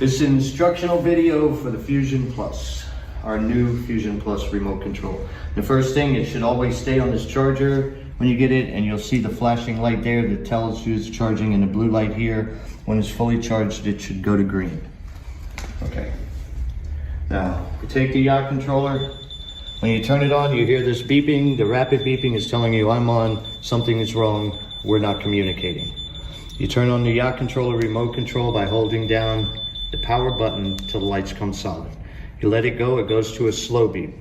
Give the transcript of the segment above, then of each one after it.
This is an instructional video for the Fusion Plus, our new Fusion Plus remote control. The first thing, it should always stay on this charger when you get it, and you'll see the flashing light there that tells you it's charging, and the blue light here. When it's fully charged, it should go to green. Okay. Now, you take the Yacht controller. When you turn it on, you hear this beeping. The rapid beeping is telling you I'm on, something is wrong, we're not communicating. You turn on the Yacht controller remote control by holding down the power button till the lights come solid. You let it go, it goes to a slow beep,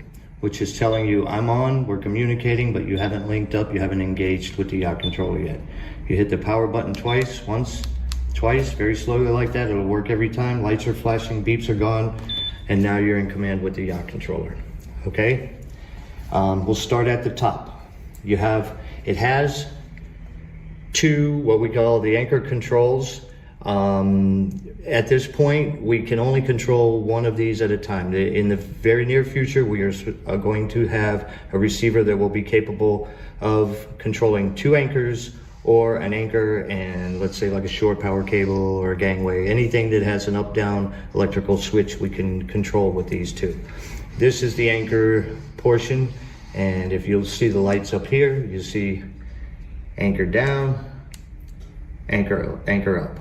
which is telling you I'm on, we're communicating, but you haven't linked up, you haven't engaged with the Yacht controller yet. You hit the power button twice, once, twice, very slowly like that. It'll work every time. Lights are flashing, beeps are gone, and now you're in command with the Yacht controller. Okay? We'll start at the top. It has two, what we call the anchor controls. At this point, we can only control one of these at a time. In the very near future, we are going to have a receiver that will be capable of controlling two anchors, or an anchor and, let's say, like a shore power cable or a gangway. Anything that has an up-down electrical switch we can control with these two. This is the anchor portion, and if you'll see the lights up here, you see anchor down, anchor up.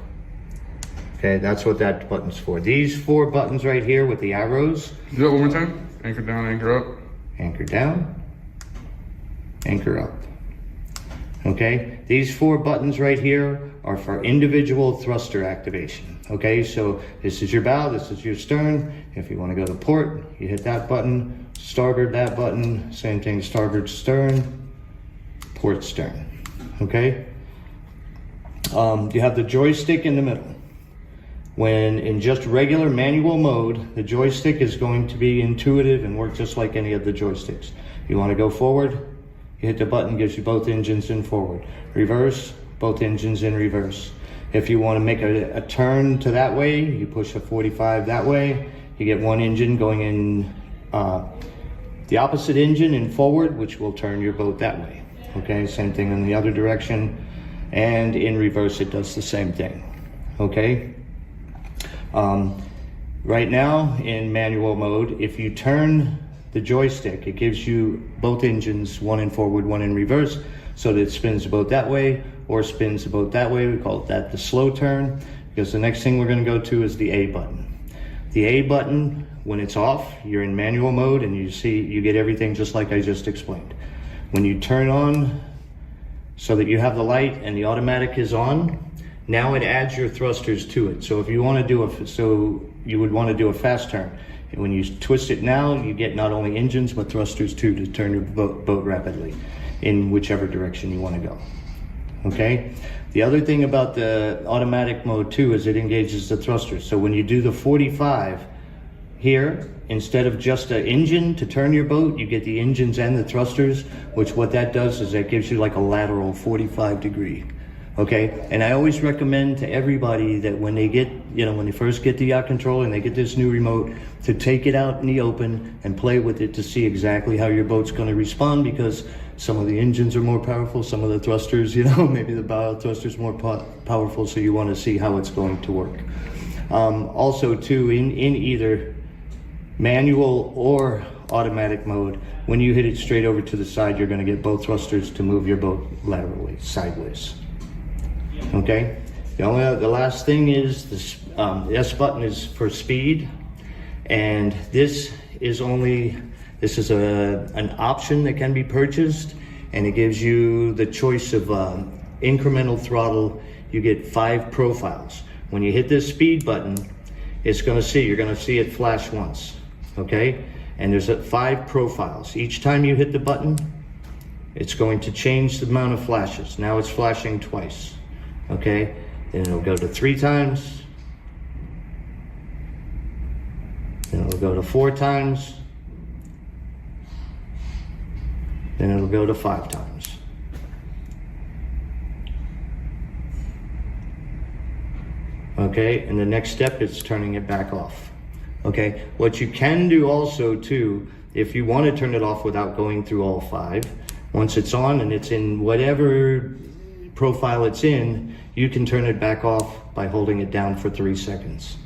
Okay, that's what that button's for. These four buttons right here with the arrows. Do that one more time. Anchor down, anchor up. Anchor down, anchor up. Okay, these four buttons right here are for individual thruster activation. Okay, so this is your bow, this is your stern. If you want to go to port, you hit that button. Starboard, that button. Same thing, starboard stern, port stern. Okay, you have the joystick in the middle. When in just regular manual mode, the joystick is going to be intuitive and work just like any of the joysticks. You want to go forward, you hit the button, gives you both engines in forward. Reverse, both engines in reverse. If you want to make a turn to that way, you push a 45 that way. You get one engine going in the opposite engine in forward, which will turn your boat that way. Okay, same thing in the other direction. And in reverse, it does the same thing. Okay. Right now in manual mode, if you turn the joystick, it gives you both engines, one in forward, one in reverse, so that it spins the boat that way or spins the boat that way. We call that the slow turn, because the next thing we're going to go to is the A button. The A button, when it's off, you're in manual mode and you get everything just like I just explained. When you turn on so that you have the light and the automatic is on, now it adds your thrusters to it. So if you want to do you would want to do a fast turn. And when you twist it now, you get not only engines, but thrusters too, to turn your boat rapidly in whichever direction you want to go. Okay? The other thing about the automatic mode too is it engages the thrusters. So when you do the 45 here, instead of just an engine to turn your boat, you get the engines and the thrusters, which what that does is that gives you like a lateral 45 degree. Okay, and I always recommend to everybody that when they get, when they first get the Yacht controller and they get this new remote, to take it out in the open and play with it to see exactly how your boat's going to respond, because some of the engines are more powerful, some of the thrusters, maybe the bow thruster's more powerful, so you want to see how it's going to work. Also too, in either manual or automatic mode, when you hit it straight over to the side, you're going to get both thrusters to move your boat laterally, sideways. Okay, the last thing is this S button is for speed, and this is an option that can be purchased, and it gives you the choice of incremental throttle. You get 5 profiles. When you hit this speed button, you're going to see it flash once. Okay, and there's 5 profiles. Each time you hit the button, it's going to change the amount of flashes. Now it's flashing twice. Okay, then it'll go to 3 times, then it'll go to 4 times, then it'll go to 5 times. Okay, and the next step is turning it back off. Okay, what you can do also too, if you want to turn it off without going through all 5, once it's on and it's in whatever profile it's in, you can turn it back off by holding it down for 3 seconds.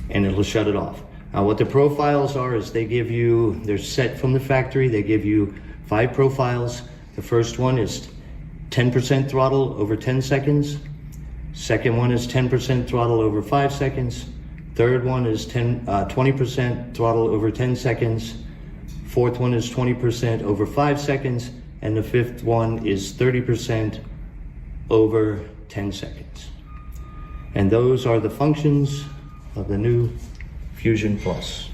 and it'll shut it off. Now what the profiles are is they're set from the factory. They give you 5 profiles. The first one is 10% throttle over 10 seconds. Second one is 10% throttle over 5 seconds. Third one is 20% throttle over 10 seconds. Fourth one is 20% over 5 seconds. And the fifth one is 30% over 10 seconds. And those are the functions of the new Fusion Plus.